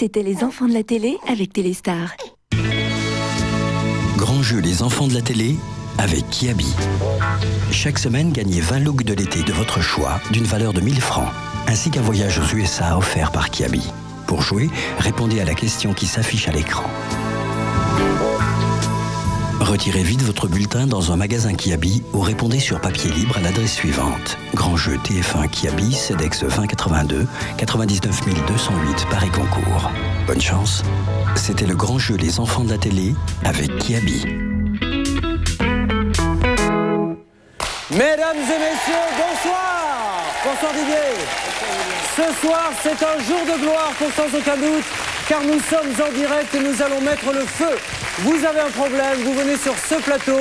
C'était les enfants de la télé avec Téléstar. Grand jeu les enfants de la télé avec Kiabi. Chaque semaine, gagnez 20 looks de l'été de votre choix d'une valeur de 1000 francs, ainsi qu'un voyage aux USA offert par Kiabi. Pour jouer, répondez à la question qui s'affiche à l'écran. Retirez vite votre bulletin dans un magasin Kiabi ou répondez sur papier libre à l'adresse suivante. Grand jeu TF1 Kiabi, CEDEX 2082, 99 208 Paris-Concours. Bonne chance. C'était le grand jeu Les enfants de la télé avec Kiabi. Mesdames et messieurs, bonsoir. Bonsoir Didier. Ce soir, c'est un jour de gloire pour sans aucun doute, car nous sommes en direct et nous allons mettre le feu. Vous avez un problème, vous venez sur ce plateau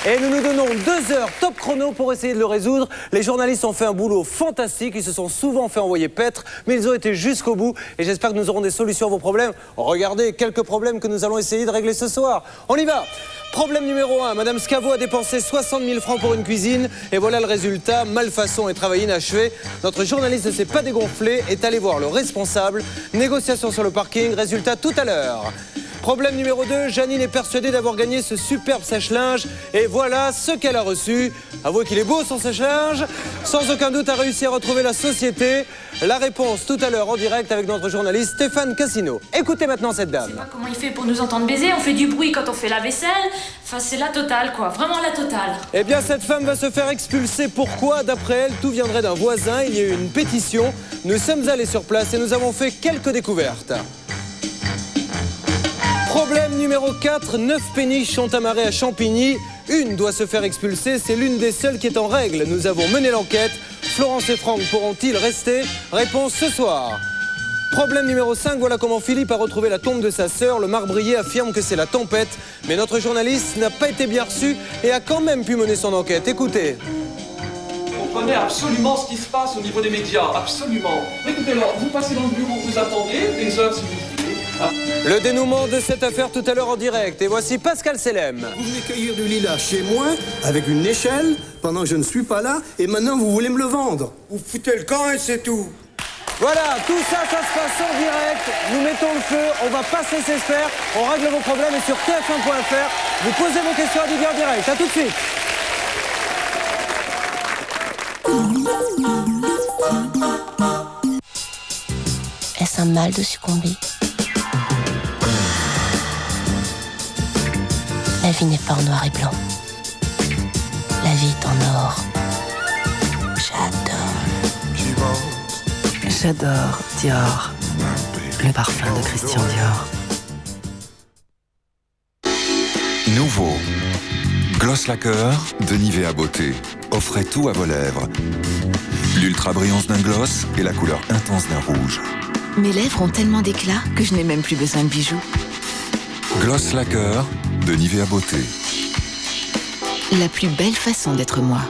et nous nous donnons 2 heures top chrono pour essayer de le résoudre. Les journalistes ont fait un boulot fantastique, ils se sont souvent fait envoyer paître, mais ils ont été jusqu'au bout et j'espère que nous aurons des solutions à vos problèmes. Regardez quelques problèmes que nous allons essayer de régler ce soir. On y va. Problème numéro 1, Madame Scavo a dépensé 60 000 francs pour une cuisine et voilà le résultat, malfaçon et travail inachevé. Notre journaliste ne s'est pas dégonflé, est allé voir le responsable. Négociation sur le parking, résultat tout à l'heure. Problème numéro 2, Janine est persuadée d'avoir gagné ce superbe sèche-linge et voilà ce qu'elle a reçu. Avouez qu'il est beau son sèche-linge. Sans aucun doute a réussi à retrouver la société. La réponse tout à l'heure en direct avec notre journaliste Stéphane Cassino. Écoutez maintenant cette dame. Je sais pas comment il fait pour nous entendre baiser, on fait du bruit quand on fait la vaisselle. Enfin c'est la totale quoi, vraiment la totale. Eh bien cette femme va se faire expulser. Pourquoi? D'après elle, tout viendrait d'un voisin. Il y a eu une pétition. Nous sommes allés sur place et nous avons fait quelques découvertes. Problème numéro 4, 9 péniches sont amarrées à Champigny. Une doit se faire expulser, c'est l'une des seules qui est en règle. Nous avons mené l'enquête. Florence et Franck pourront-ils rester? Réponse ce soir. Problème numéro 5, voilà comment Philippe a retrouvé la tombe de sa sœur. Le marbrier affirme que c'est la tempête. Mais notre journaliste n'a pas été bien reçu et a quand même pu mener son enquête. Écoutez. Comprenez absolument ce qui se passe au niveau des médias, absolument. Écoutez, alors, vous passez dans le bureau, vous attendez, des heures si vous voulez. Le dénouement de cette affaire tout à l'heure en direct. Et voici Pascal Selem. Vous venez cueillir du lilas chez moi, avec une échelle, pendant que je ne suis pas là, et maintenant vous voulez me le vendre. Vous foutez le camp et c'est tout. Voilà, tout ça, ça se passe en direct. Nous mettons le feu, on va pas se laisser faire. On règle vos problèmes et sur tf1.fr, vous posez vos questions à Didier en direct. A tout de suite. Est-ce un mal de succomber? La vie n'est pas en noir et blanc. La vie est en or. J'adore Dior, le parfum de Christian Dior. Nouveau. Gloss Lacquer de Nivea Beauté. Offrez tout à vos lèvres. L'ultra brillance d'un gloss et la couleur intense d'un rouge. Mes lèvres ont tellement d'éclat que je n'ai même plus besoin de bijoux. Gloss Lacquer de Nivea Beauté. La plus belle façon d'être moi.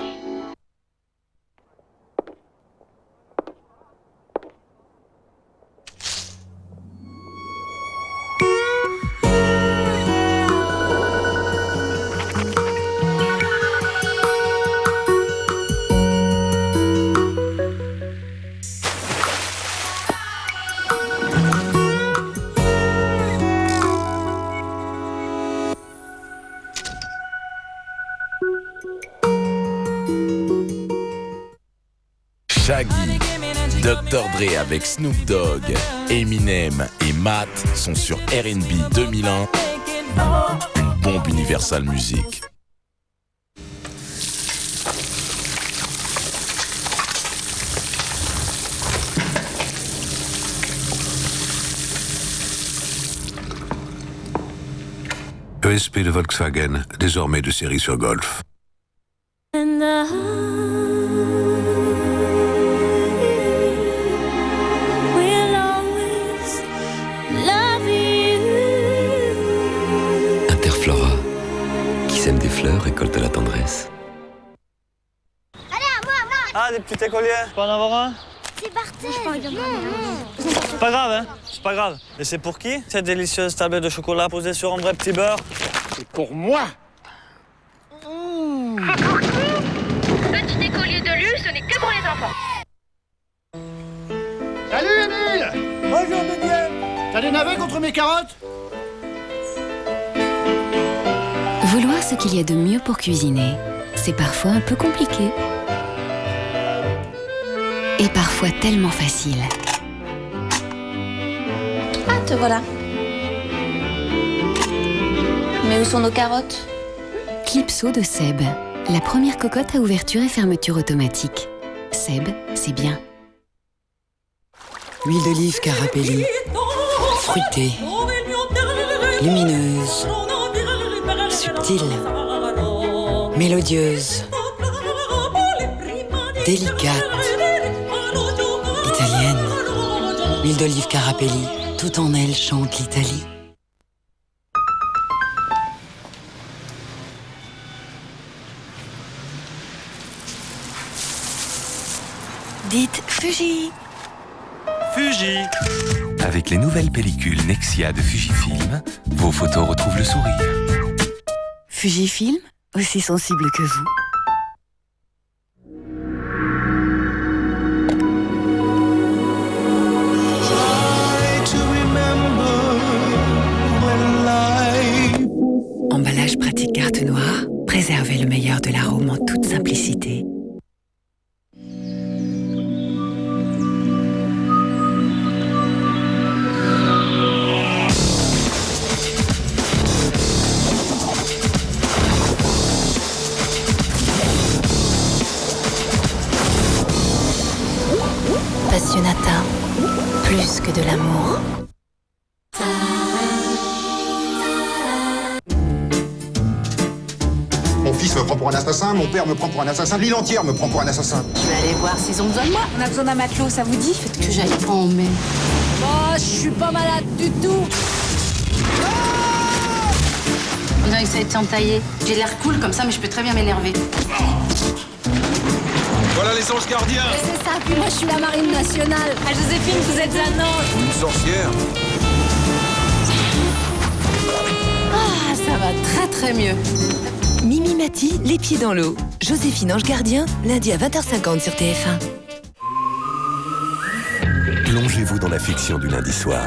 Shaggy, Dr. Dre avec Snoop Dogg, Eminem et Matt sont sur R&B 2001, une bombe Universal Music. ESP de Volkswagen, désormais de série sur Golf. Interflora, qui sème des fleurs, récolte la tendresse. Allez, à moi, à moi. Ah, des petits écoliers, tu peux en avoir un? C'est par terre. C'est pas grave, hein, c'est pas grave. Et c'est pour qui, cette délicieuse tablette de chocolat posée sur un vrai petit beurre? C'est pour moi. Petit écolier de luxe, ce n'est que pour les enfants. Salut, Emile. Bonjour, Didier. T'as des navets contre mes carottes? Vouloir ce qu'il y a de mieux pour cuisiner, c'est parfois un peu compliqué. Et parfois tellement facile. Ah, te voilà. Mais où sont nos carottes? Clipso de Seb, la première cocotte à ouverture et fermeture automatique. Seb, c'est bien. Huile d'olive Carapelli. Fruitée. Lumineuse. Subtile. Mélodieuse. Délicate. Italienne. Huile d'olive Carapelli. Tout en elle chante l'Italie. Dites Fuji. Fuji. Avec les nouvelles pellicules Nexia de Fujifilm, vos photos retrouvent le sourire. Fujifilm, aussi sensible que vous. Emballage pratique carte noire, préservez le meilleur de l'arôme en toute simplicité. Passionata, plus que de l'amour. Mon fils me prend pour un assassin, mon père me prend pour un assassin, l'île entière me prend pour un assassin. Je vais aller voir s'ils ont besoin de moi. On a besoin d'un matelot, ça vous dit? Faites que j'aille en mai. Oh, je suis pas malade du tout. On dirait que ça a été entaillé. J'ai l'air cool comme ça, mais je peux très bien m'énerver. Voilà les anges gardiens. C'est ça, puis moi je suis la marine nationale. Ah, Joséphine, vous êtes un ange. Une sorcière. Ah, ça va très très mieux. Mimi Mati, les pieds dans l'eau. Joséphine Ange Gardien, lundi à 20h50 sur TF1. Plongez-vous dans la fiction du lundi soir.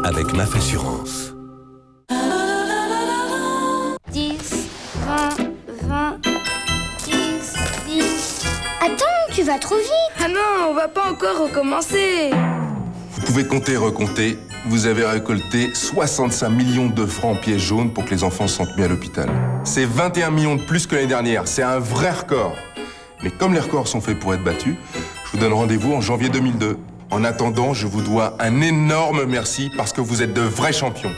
Avec MAF Assurance. 10, 20, 10. Attends, tu vas trop vite. Ah non, on va pas encore recommencer. Vous pouvez compter et recompter. Vous avez récolté 65 millions de francs en pièces jaunes pour que les enfants se sentent mieux à l'hôpital. C'est 21 millions de plus que l'année dernière. C'est un vrai record. Mais comme les records sont faits pour être battus, je vous donne rendez-vous en janvier 2002. En attendant, je vous dois un énorme merci parce que vous êtes de vrais champions.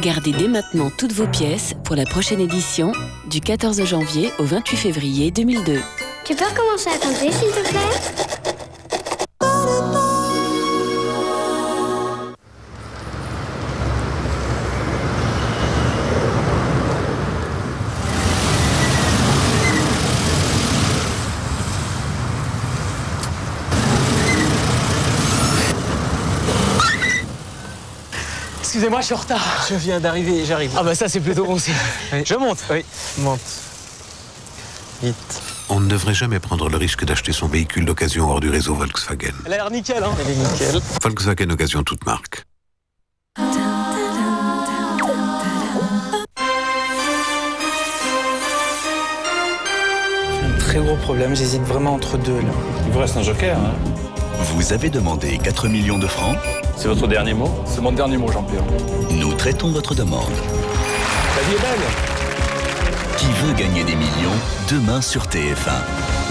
Gardez dès maintenant toutes vos pièces pour la prochaine édition du 14 janvier au 28 février 2002. Tu peux recommencer à compter, s'il te plaît? Excusez-moi, je suis en retard. Je viens d'arriver, j'arrive. Ah bah ça c'est plutôt bon signe. Oui. Je monte. Oui, monte. Vite. On ne devrait jamais prendre le risque d'acheter son véhicule d'occasion hors du réseau Volkswagen. Elle a l'air nickel, hein. Elle est nickel. Volkswagen Occasion toute marque. J'ai un très gros problème, j'hésite vraiment entre deux là. Il vous reste un joker, hein. Vous avez demandé 4 millions de francs. C'est votre dernier mot? C'est mon dernier mot, Jean-Pierre. Nous traitons votre demande. La vie est belle. Qui veut gagner des millions demain sur TF1?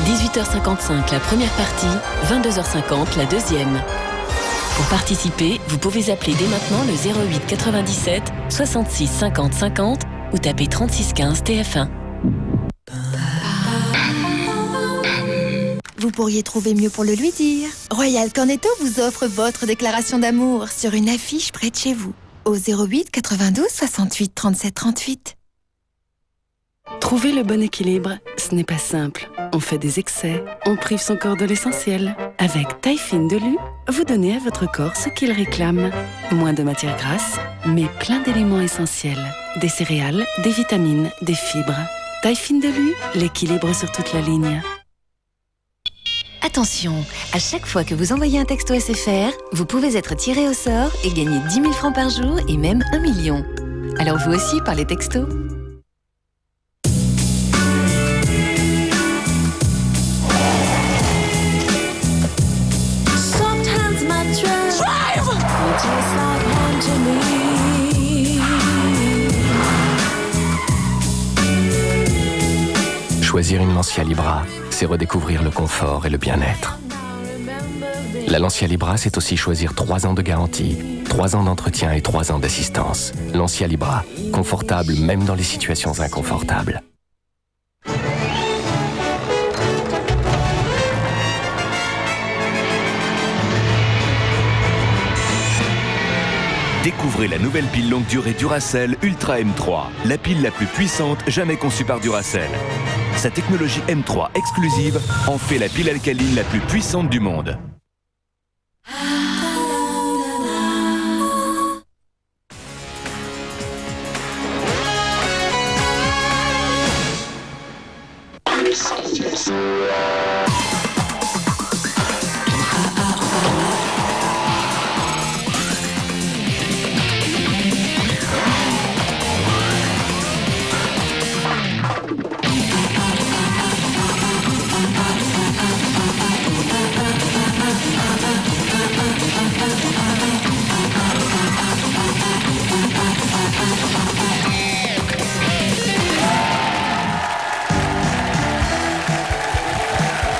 18h55 la première partie, 22h50 la deuxième. Pour participer, vous pouvez appeler dès maintenant le 08 97 66 50 50 ou taper 36 15 TF1. Vous pourriez trouver mieux pour le lui dire. Royal Cornetto vous offre votre déclaration d'amour sur une affiche près de chez vous. Au 08 92 68 37 38. Trouver le bon équilibre, ce n'est pas simple. On fait des excès, on prive son corps de l'essentiel. Avec Taille Fine de Lu, vous donnez à votre corps ce qu'il réclame. Moins de matières grasses, mais plein d'éléments essentiels. Des céréales, des vitamines, des fibres. Taille Fine de Lu, l'équilibre sur toute la ligne. Attention, à chaque fois que vous envoyez un texto SFR, vous pouvez être tiré au sort et gagner 10 000 francs par jour et même 1 million. Alors vous aussi, par les textos. Choisir une Lancia Libra, c'est redécouvrir le confort et le bien-être. La Lancia Libra, c'est aussi choisir 3 ans de garantie, 3 ans d'entretien et 3 ans d'assistance. Lancia Libra, confortable même dans les situations inconfortables. Découvrez la nouvelle pile longue durée Duracell Ultra M3, la pile la plus puissante jamais conçue par Duracell. Sa technologie M3 exclusive en fait la pile alcaline la plus puissante du monde.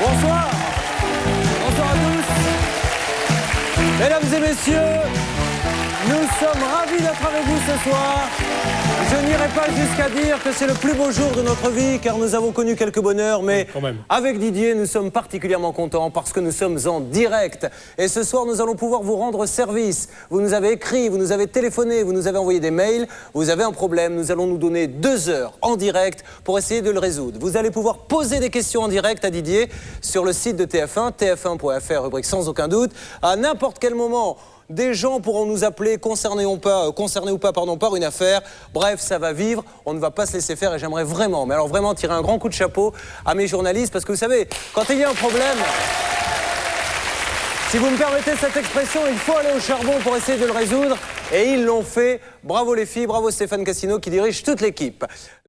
Bonsoir. Bonsoir à tous. Mesdames et messieurs, nous sommes ravis d'être avec vous ce soir. Je n'irai pas jusqu'à dire que c'est le plus beau jour de notre vie, car nous avons connu quelques bonheurs, mais avec Didier, nous sommes particulièrement contents parce que nous sommes en direct. Et ce soir, nous allons pouvoir vous rendre service. Vous nous avez écrit, vous nous avez téléphoné, vous nous avez envoyé des mails. Vous avez un problème, nous allons nous donner 2 heures en direct pour essayer de le résoudre. Vous allez pouvoir poser des questions en direct à Didier sur le site de TF1, tf1.fr, rubrique sans aucun doute. À n'importe quel moment, des gens pourront nous appeler concernés ou pas, par une affaire. Bref, ça va vivre, on ne va pas se laisser faire et j'aimerais vraiment, mais alors vraiment tirer un grand coup de chapeau à mes journalistes parce que vous savez, quand il y a un problème, si vous me permettez cette expression, il faut aller au charbon pour essayer de le résoudre et ils l'ont fait. Bravo les filles, bravo Stéphane Cassino qui dirige toute l'équipe.